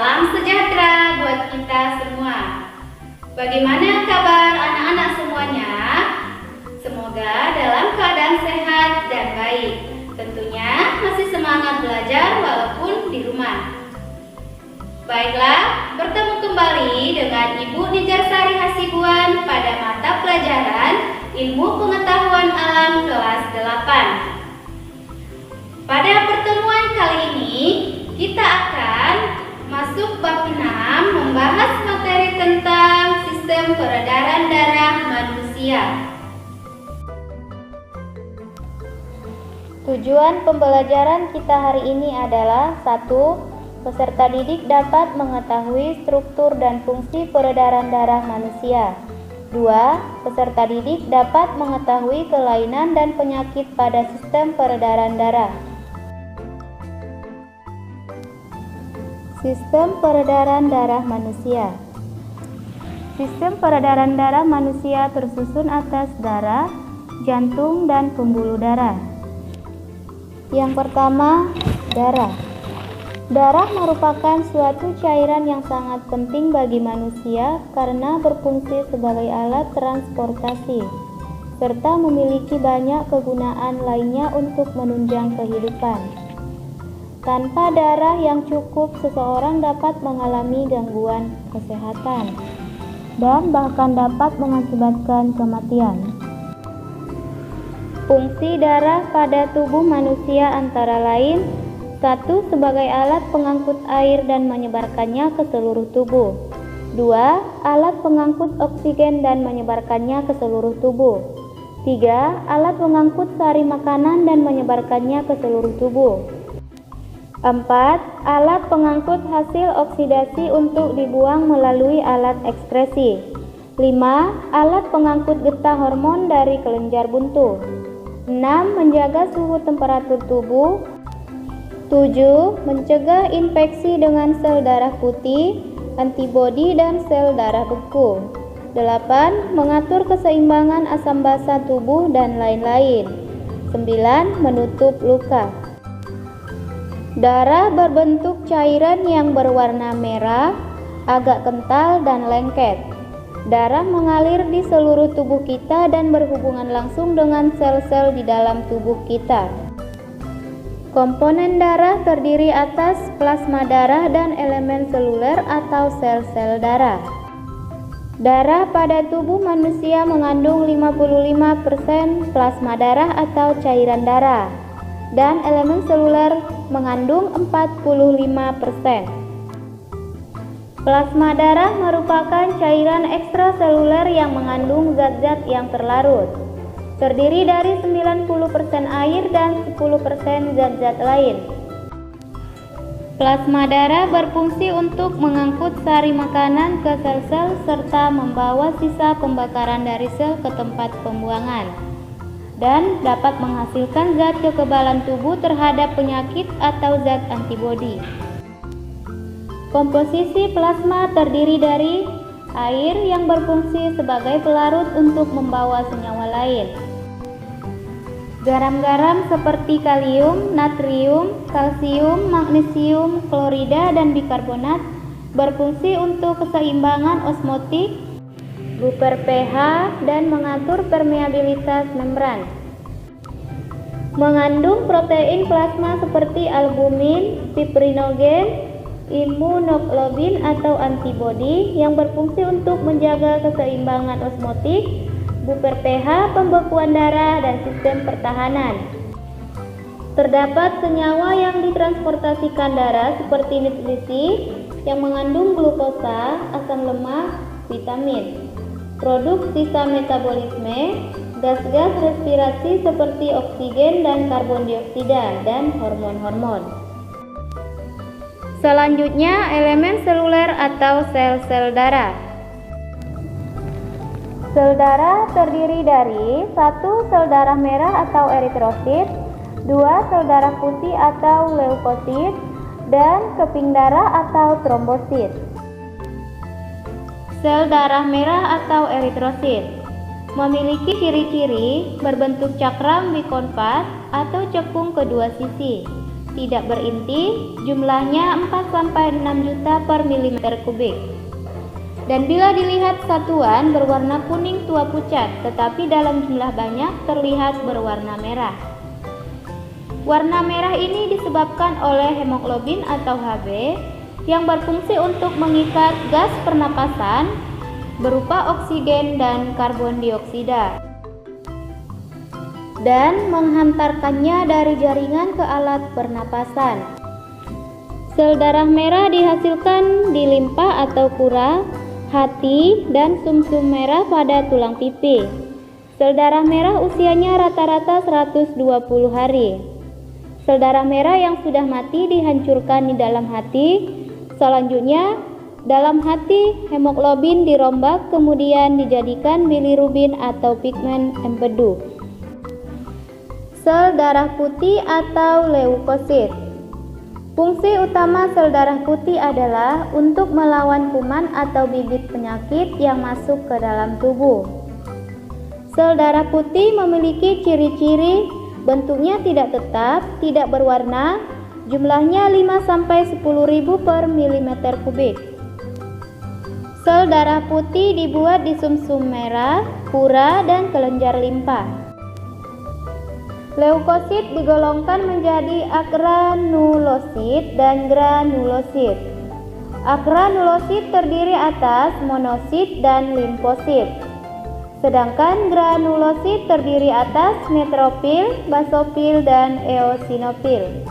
Salam sejahtera buat kita semua. Bagaimana kabar anak-anak semuanya? Semoga dalam keadaan sehat dan baik. Tentunya masih semangat belajar walaupun di rumah. Baiklah, bertemu kembali dengan Ibu Nijarsari Hasibuan pada mata pelajaran Ilmu Pengetahuan Alam kelas 8. Pada pertemuan kali ini, kita akan masuk bab 6 membahas materi tentang sistem peredaran darah manusia. Tujuan pembelajaran kita hari ini adalah 1. Peserta didik dapat mengetahui struktur dan fungsi peredaran darah manusia. 2. Peserta didik dapat mengetahui kelainan dan penyakit pada sistem peredaran darah. Sistem peredaran darah manusia. Sistem peredaran darah manusia tersusun atas darah, jantung, dan pembuluh darah. Yang pertama, darah. Darah merupakan suatu cairan yang sangat penting bagi manusia karena berfungsi sebagai alat transportasi, serta memiliki banyak kegunaan lainnya untuk menunjang kehidupan. Tanpa darah yang cukup, seseorang dapat mengalami gangguan kesehatan dan bahkan dapat mengakibatkan kematian. Fungsi darah pada tubuh manusia antara lain: 1. Sebagai alat pengangkut air dan menyebarkannya ke seluruh tubuh. 2. Alat pengangkut oksigen dan menyebarkannya ke seluruh tubuh. 3. Alat pengangkut sari makanan dan menyebarkannya ke seluruh tubuh. 4. Alat pengangkut hasil oksidasi untuk dibuang melalui alat ekskresi. 5. Alat pengangkut getah hormon dari kelenjar buntu. 6. Menjaga suhu temperatur tubuh. 7. Mencegah infeksi dengan sel darah putih, antibodi, dan sel darah beku. 8. Mengatur keseimbangan asam basa tubuh dan lain-lain. 9. Menutup luka. Darah berbentuk cairan yang berwarna merah, agak kental dan lengket. Darah mengalir di seluruh tubuh kita dan berhubungan langsung dengan sel-sel di dalam tubuh kita. Komponen darah terdiri atas plasma darah dan elemen seluler atau sel-sel darah. Darah pada tubuh manusia mengandung 55% plasma darah atau cairan darah, dan elemen seluler mengandung 45%. Plasma darah merupakan cairan ekstraseluler yang mengandung zat-zat yang terlarut. Terdiri dari 90% air dan 10% zat-zat lain. Plasma darah berfungsi untuk mengangkut sari makanan ke sel-sel serta membawa sisa pembakaran dari sel ke tempat pembuangan, dan dapat menghasilkan zat kekebalan tubuh terhadap penyakit atau zat antibodi. Komposisi plasma terdiri dari air yang berfungsi sebagai pelarut untuk membawa senyawa lain. Garam-garam seperti kalium, natrium, kalsium, magnesium, klorida, dan bikarbonat berfungsi untuk keseimbangan osmotik, buffer pH, dan mengatur permeabilitas membran. Mengandung protein plasma seperti albumin, fibrinogen, imunoglobulin atau antibodi yang berfungsi untuk menjaga keseimbangan osmotik, buffer pH, pembekuan darah, dan sistem pertahanan. Terdapat senyawa yang ditransportasikan darah seperti nutrisi yang mengandung glukosa, asam lemak, vitamin, produk sisa metabolisme, gas-gas respirasi seperti oksigen dan karbon dioksida, dan hormon-hormon. Selanjutnya, elemen seluler atau sel-sel darah. Sel darah terdiri dari 1. Sel darah merah atau eritrosit, 2. Sel darah putih atau leukosit, dan keping darah atau trombosit. Sel darah merah atau eritrosit memiliki ciri-ciri berbentuk cakram bikonvas atau cekung kedua sisi. tidak berinti, jumlahnya 4-6 juta per milimeter kubik. Dan bila dilihat satuan berwarna kuning tua pucat, tetapi dalam jumlah banyak terlihat berwarna merah. Warna merah ini disebabkan oleh hemoglobin atau Hb yang berfungsi untuk mengikat gas pernapasan berupa oksigen dan karbon dioksida dan menghantarkannya dari jaringan ke alat pernapasan. Sel darah merah dihasilkan di limpa atau kura, hati, dan sumsum merah pada tulang pipi. Sel darah merah usianya rata-rata 120 hari. Sel darah merah yang sudah mati dihancurkan di dalam hati. Selanjutnya, dalam hati hemoglobin dirombak kemudian dijadikan bilirubin atau pigmen empedu. Sel darah putih atau leukosit. Fungsi utama sel darah putih adalah untuk melawan kuman atau bibit penyakit yang masuk ke dalam tubuh. Sel darah putih memiliki ciri-ciri bentuknya tidak tetap, tidak berwarna, jumlahnya 5-10.000 per milimeter kubik. Sel darah putih dibuat di sumsum merah, kura, dan kelenjar limpa. Leukosit digolongkan menjadi agranulosit dan granulosit. Agranulosit terdiri atas monosit dan limfosit. Sedangkan granulosit terdiri atas neutrofil, basofil, dan eosinofil.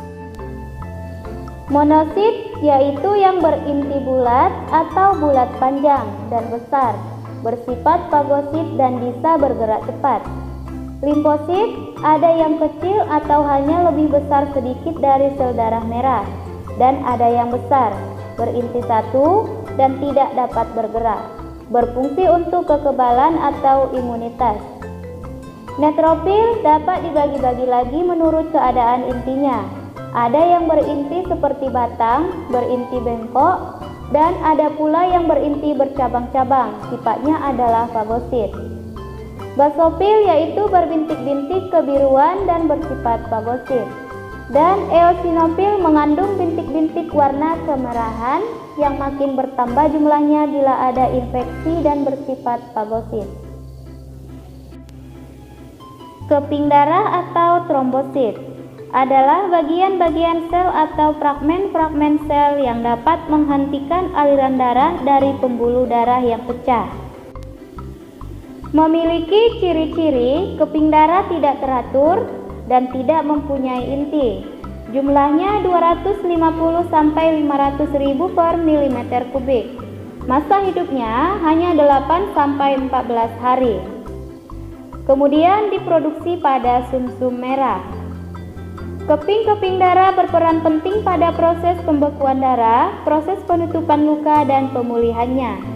Monosit yaitu yang berinti bulat atau bulat panjang dan besar, bersifat fagosit dan bisa bergerak cepat. Limfosit ada yang kecil atau hanya lebih besar sedikit dari sel darah merah, dan ada yang besar, berinti satu dan tidak dapat bergerak, berfungsi untuk kekebalan atau imunitas. Neutrofil dapat dibagi-bagi lagi menurut keadaan intinya. Ada yang berinti seperti batang, berinti bengkok, dan ada pula yang berinti bercabang-cabang, sifatnya adalah fagosit. Basofil yaitu berbintik-bintik kebiruan dan bersifat fagosit. Dan eosinofil mengandung bintik-bintik warna kemerahan yang makin bertambah jumlahnya bila ada infeksi dan bersifat fagosit. Keping darah atau trombosit adalah bagian-bagian sel atau fragmen-fragmen sel yang dapat menghentikan aliran darah dari pembuluh darah yang pecah. Memiliki ciri-ciri keping darah tidak teratur dan tidak mempunyai inti. Jumlahnya 250-500.000 per milimeter kubik. Masa hidupnya hanya 8-14 hari. Kemudian diproduksi pada sumsum merah. Keping-keping darah berperan penting pada proses pembekuan darah, proses penutupan luka, dan pemulihannya.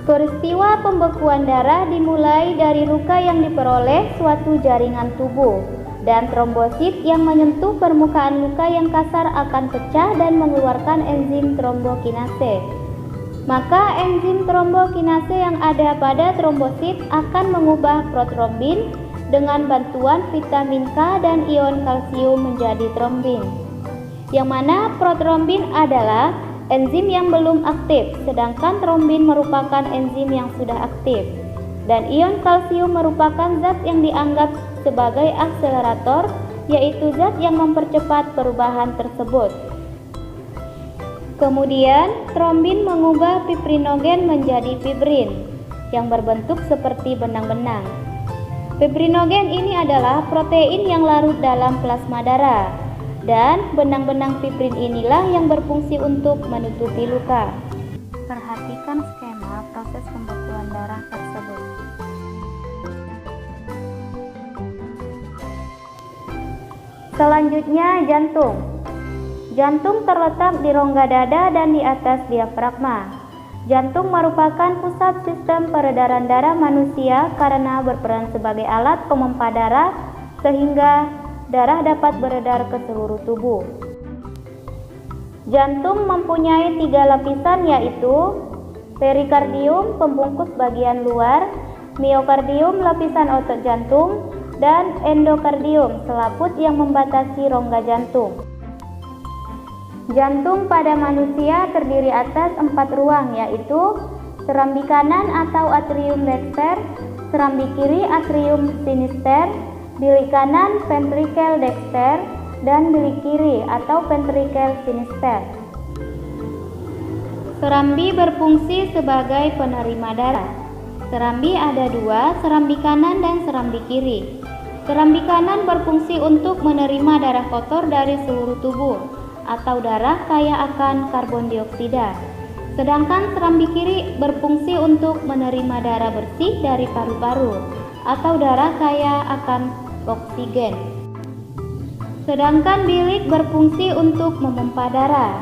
Peristiwa pembekuan darah dimulai dari luka yang diperoleh suatu jaringan tubuh, dan trombosit yang menyentuh permukaan luka yang kasar akan pecah dan mengeluarkan enzim trombokinase. Maka enzim trombokinase yang ada pada trombosit akan mengubah protrombin dengan bantuan vitamin K dan ion kalsium menjadi trombin, yang mana protrombin adalah enzim yang belum aktif, sedangkan trombin merupakan enzim yang sudah aktif. Dan ion kalsium merupakan zat yang dianggap sebagai akselerator, yaitu zat yang mempercepat perubahan tersebut. Kemudian, trombin mengubah fibrinogen menjadi fibrin, yang berbentuk seperti benang-benang. Fibrinogen ini adalah protein yang larut dalam plasma darah. Dan benang-benang fibrin inilah yang berfungsi untuk menutupi luka. Perhatikan skema proses pembekuan darah tersebut. Selanjutnya jantung. Jantung terletak di rongga dada dan di atas diafragma. Jantung merupakan pusat sistem peredaran darah manusia karena berperan sebagai alat pemompa darah sehingga darah dapat beredar ke seluruh tubuh. Jantung mempunyai 3 lapisan, yaitu perikardium pembungkus bagian luar, miokardium lapisan otot jantung, dan endokardium, selaput yang membatasi rongga jantung. Jantung pada manusia terdiri atas 4 ruang, yaitu serambi kanan atau atrium dexter, serambi kiri atrium sinister, bilik kanan ventricle dexter, dan bilik kiri atau ventricle sinister. Serambi berfungsi sebagai penerima darah. Serambi ada 2, serambi kanan dan serambi kiri. Serambi kanan berfungsi untuk menerima darah kotor dari seluruh tubuh atau darah kaya akan karbon dioksida. Sedangkan serambi kiri berfungsi untuk menerima darah bersih dari paru-paru atau darah kaya akan oksigen. Sedangkan bilik berfungsi untuk memompa darah.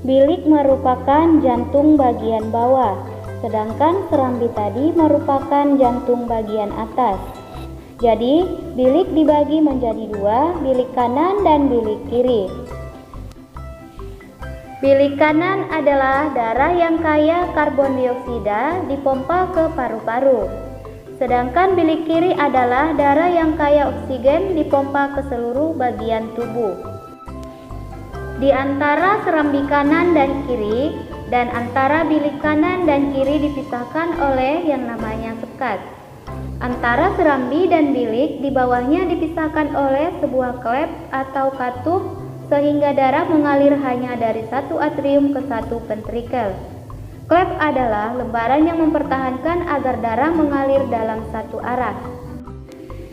Bilik merupakan jantung bagian bawah, sedangkan serambi tadi merupakan jantung bagian atas. Jadi, bilik dibagi menjadi 2, bilik kanan dan bilik kiri. Bilik kanan adalah darah yang kaya karbon dioksida dipompa ke paru-paru. Sedangkan bilik kiri adalah darah yang kaya oksigen dipompa ke seluruh bagian tubuh. Di antara serambi kanan dan kiri dan antara bilik kanan dan kiri dipisahkan oleh yang namanya sekat. Antara serambi dan bilik di bawahnya dipisahkan oleh sebuah klep atau katup sehingga darah mengalir hanya dari satu atrium ke satu ventrikel. Klep adalah lembaran yang mempertahankan agar darah mengalir dalam satu arah.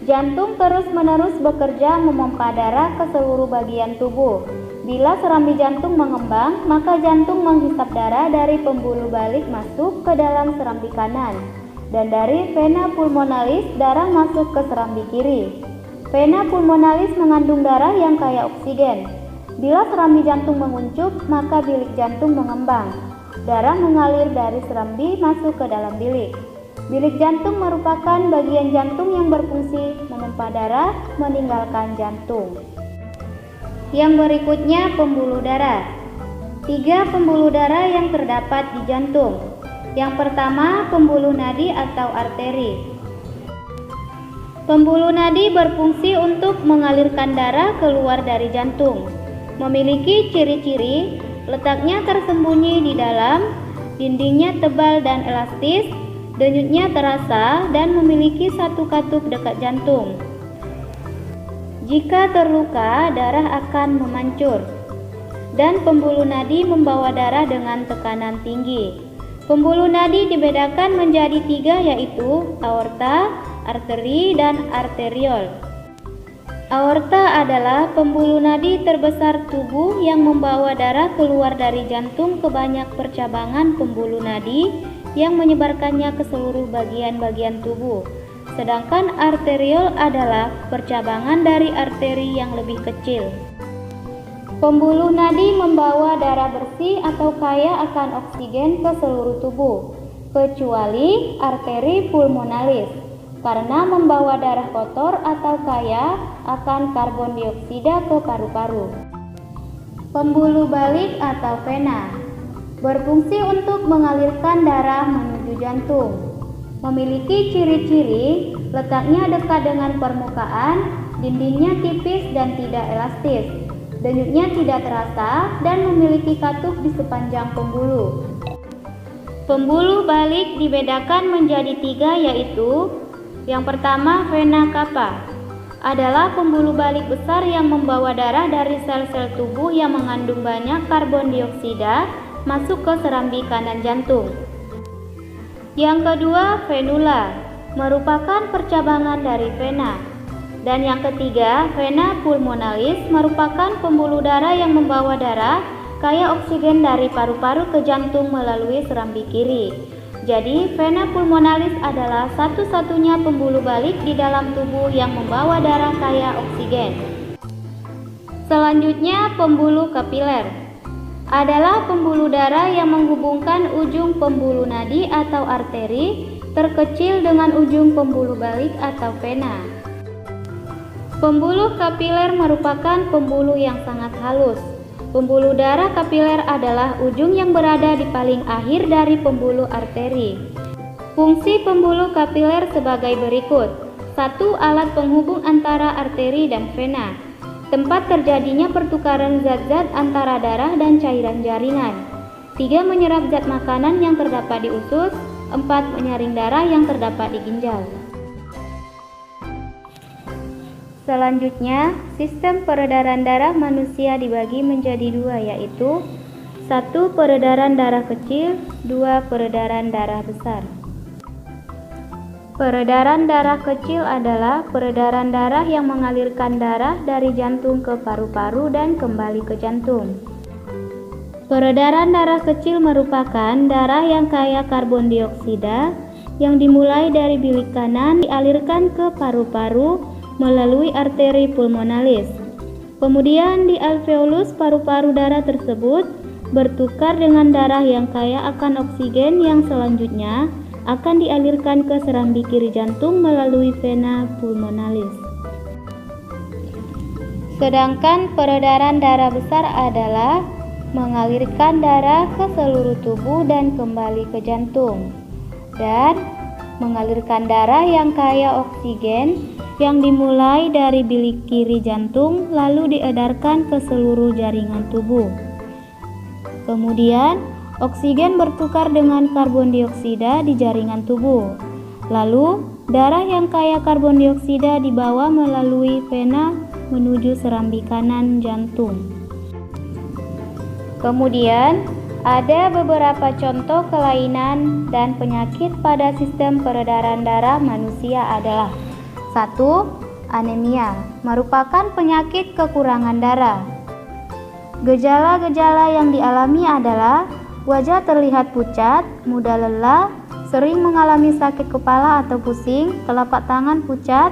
Jantung terus-menerus bekerja memompa darah ke seluruh bagian tubuh. Bila serambi jantung mengembang, maka jantung menghisap darah dari pembuluh balik masuk ke dalam serambi kanan. Dan dari vena pulmonalis darah masuk ke serambi kiri. Vena pulmonalis mengandung darah yang kaya oksigen. Bila serambi jantung menguncup, maka bilik jantung mengembang. Darah mengalir dari serambi masuk ke dalam bilik. Bilik jantung merupakan bagian jantung yang berfungsi memompa darah meninggalkan jantung. Yang berikutnya pembuluh darah. 3 pembuluh darah yang terdapat di jantung. Yang pertama, pembuluh nadi atau arteri. Pembuluh nadi berfungsi untuk mengalirkan darah keluar dari jantung. Memiliki ciri-ciri, letaknya tersembunyi di dalam, dindingnya tebal dan elastis, denyutnya terasa, dan memiliki satu katup dekat jantung. Jika terluka, darah akan memancur. Dan pembuluh nadi membawa darah dengan tekanan tinggi. Pembuluh nadi dibedakan menjadi 3, yaitu aorta, arteri, dan arteriol. Aorta adalah pembuluh nadi terbesar tubuh yang membawa darah keluar dari jantung ke banyak percabangan pembuluh nadi yang menyebarkannya ke seluruh bagian-bagian tubuh. Sedangkan arteriol adalah percabangan dari arteri yang lebih kecil. Pembuluh nadi membawa darah bersih atau kaya akan oksigen ke seluruh tubuh, kecuali arteri pulmonalis, karena membawa darah kotor atau kaya akan karbon dioksida ke paru-paru. Pembuluh balik atau vena berfungsi untuk mengalirkan darah menuju jantung. Memiliki ciri-ciri, letaknya dekat dengan permukaan, dindingnya tipis dan tidak elastis. Denyutnya tidak terasa dan memiliki katup di sepanjang pembuluh. Pembuluh balik dibedakan menjadi 3, yaitu yang pertama, vena cava adalah pembuluh balik besar yang membawa darah dari sel-sel tubuh yang mengandung banyak karbon dioksida masuk ke serambi kanan jantung. Yang kedua, venula merupakan percabangan dari vena. Dan yang ketiga, vena pulmonalis merupakan pembuluh darah yang membawa darah kaya oksigen dari paru-paru ke jantung melalui serambi kiri. Jadi, vena pulmonalis adalah satu-satunya pembuluh balik di dalam tubuh yang membawa darah kaya oksigen. Selanjutnya, pembuluh kapiler adalah pembuluh darah yang menghubungkan ujung pembuluh nadi atau arteri terkecil dengan ujung pembuluh balik atau vena. Pembuluh kapiler merupakan pembuluh yang sangat halus. Pembuluh darah kapiler adalah ujung yang berada di paling akhir dari pembuluh arteri. Fungsi pembuluh kapiler sebagai berikut. 1. Alat penghubung antara arteri dan vena, tempat terjadinya pertukaran zat-zat antara darah dan cairan jaringan. 3. Menyerap zat makanan yang terdapat di usus. 4. Menyaring darah yang terdapat di ginjal. Selanjutnya, sistem peredaran darah manusia dibagi menjadi dua, yaitu 1. Peredaran darah kecil, 2. Peredaran darah besar. Peredaran darah kecil adalah peredaran darah yang mengalirkan darah dari jantung ke paru-paru dan kembali ke jantung. Peredaran darah kecil merupakan darah yang kaya karbon dioksida yang dimulai dari bilik kanan dialirkan ke paru-paru melalui arteri pulmonalis. Kemudian di alveolus paru-paru darah tersebut bertukar dengan darah yang kaya akan oksigen yang selanjutnya akan dialirkan ke serambi kiri jantung melalui vena pulmonalis. Sedangkan peredaran darah besar adalah mengalirkan darah ke seluruh tubuh dan kembali ke jantung, dan mengalirkan darah yang kaya oksigen yang dimulai dari bilik kiri jantung lalu diedarkan ke seluruh jaringan tubuh. Kemudian, oksigen bertukar dengan karbon dioksida di jaringan tubuh. Lalu, darah yang kaya karbon dioksida dibawa melalui vena menuju serambi kanan jantung. Kemudian, ada beberapa contoh kelainan dan penyakit pada sistem peredaran darah manusia adalah 1. Anemia, merupakan penyakit kekurangan darah. Gejala-gejala yang dialami adalah wajah terlihat pucat, mudah lelah, sering mengalami sakit kepala atau pusing, telapak tangan pucat,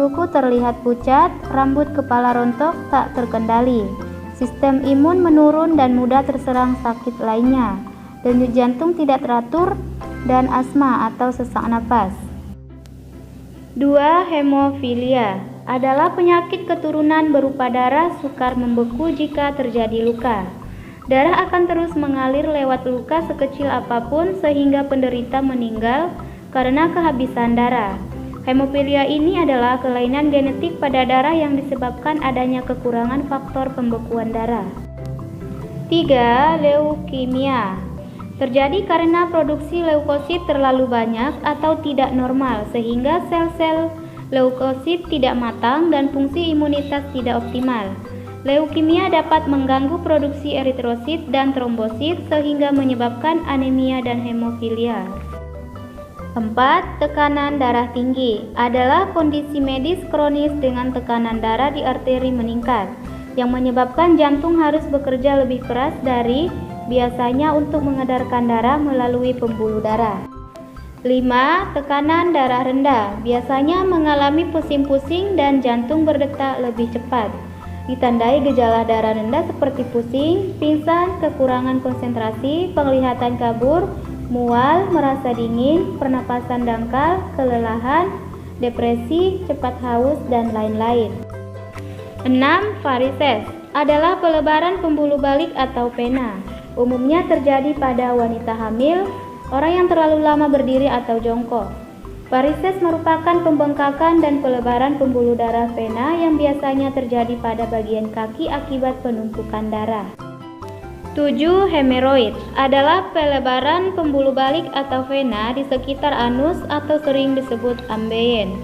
kuku terlihat pucat, rambut kepala rontok tak terkendali, sistem imun menurun dan mudah terserang sakit lainnya, denyut jantung tidak teratur, dan asma atau sesak napas. 2. Hemofilia adalah penyakit keturunan berupa darah sukar membeku jika terjadi luka. Darah akan terus mengalir lewat luka sekecil apapun sehingga penderita meninggal karena kehabisan darah. Hemofilia ini adalah kelainan genetik pada darah yang disebabkan adanya kekurangan faktor pembekuan darah. 3. Leukemia terjadi karena produksi leukosit terlalu banyak atau tidak normal sehingga sel-sel leukosit tidak matang dan fungsi imunitas tidak optimal. Leukemia dapat mengganggu produksi eritrosit dan trombosit sehingga menyebabkan anemia dan hemofilia. 4. Tekanan darah tinggi adalah kondisi medis kronis dengan tekanan darah di arteri meningkat yang menyebabkan jantung harus bekerja lebih keras dari biasanya untuk mengedarkan darah melalui pembuluh darah. 5. Tekanan darah rendah biasanya mengalami pusing-pusing dan jantung berdetak lebih cepat. Ditandai gejala darah rendah seperti pusing, pingsan, kekurangan konsentrasi, penglihatan kabur, mual, merasa dingin, pernapasan dangkal, kelelahan, depresi, cepat haus, dan lain-lain. 6. Varises adalah pelebaran pembuluh balik atau vena. Umumnya terjadi pada wanita hamil, orang yang terlalu lama berdiri atau jongkok. Varises merupakan pembengkakan dan pelebaran pembuluh darah vena yang biasanya terjadi pada bagian kaki akibat penumpukan darah. 7. Hemoroid adalah pelebaran pembuluh balik atau vena di sekitar anus atau sering disebut ambeien.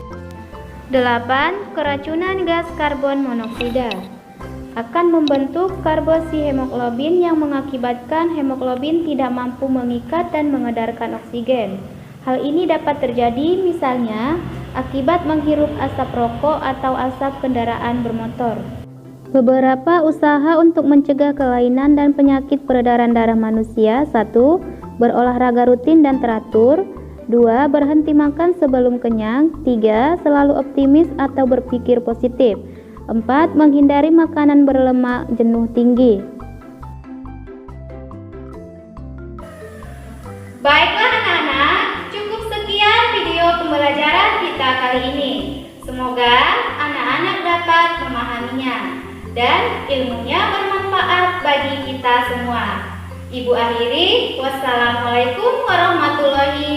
8. Keracunan gas karbon monoksida akan membentuk karboksihemoglobin yang mengakibatkan hemoglobin tidak mampu mengikat dan mengedarkan oksigen. Hal ini dapat terjadi misalnya akibat menghirup asap rokok atau asap kendaraan bermotor. Beberapa usaha untuk mencegah kelainan dan penyakit peredaran darah manusia: 1. Berolahraga rutin dan teratur. 2. Berhenti makan sebelum kenyang. 3. Selalu optimis atau berpikir positif. 4. Menghindari makanan berlemak jenuh tinggi. Baiklah anak-anak, cukup sekian video pembelajaran kita kali ini. Semoga anak-anak dapat memahaminya dan ilmunya bermanfaat bagi kita semua. Ibu akhiri, wassalamualaikum warahmatullahi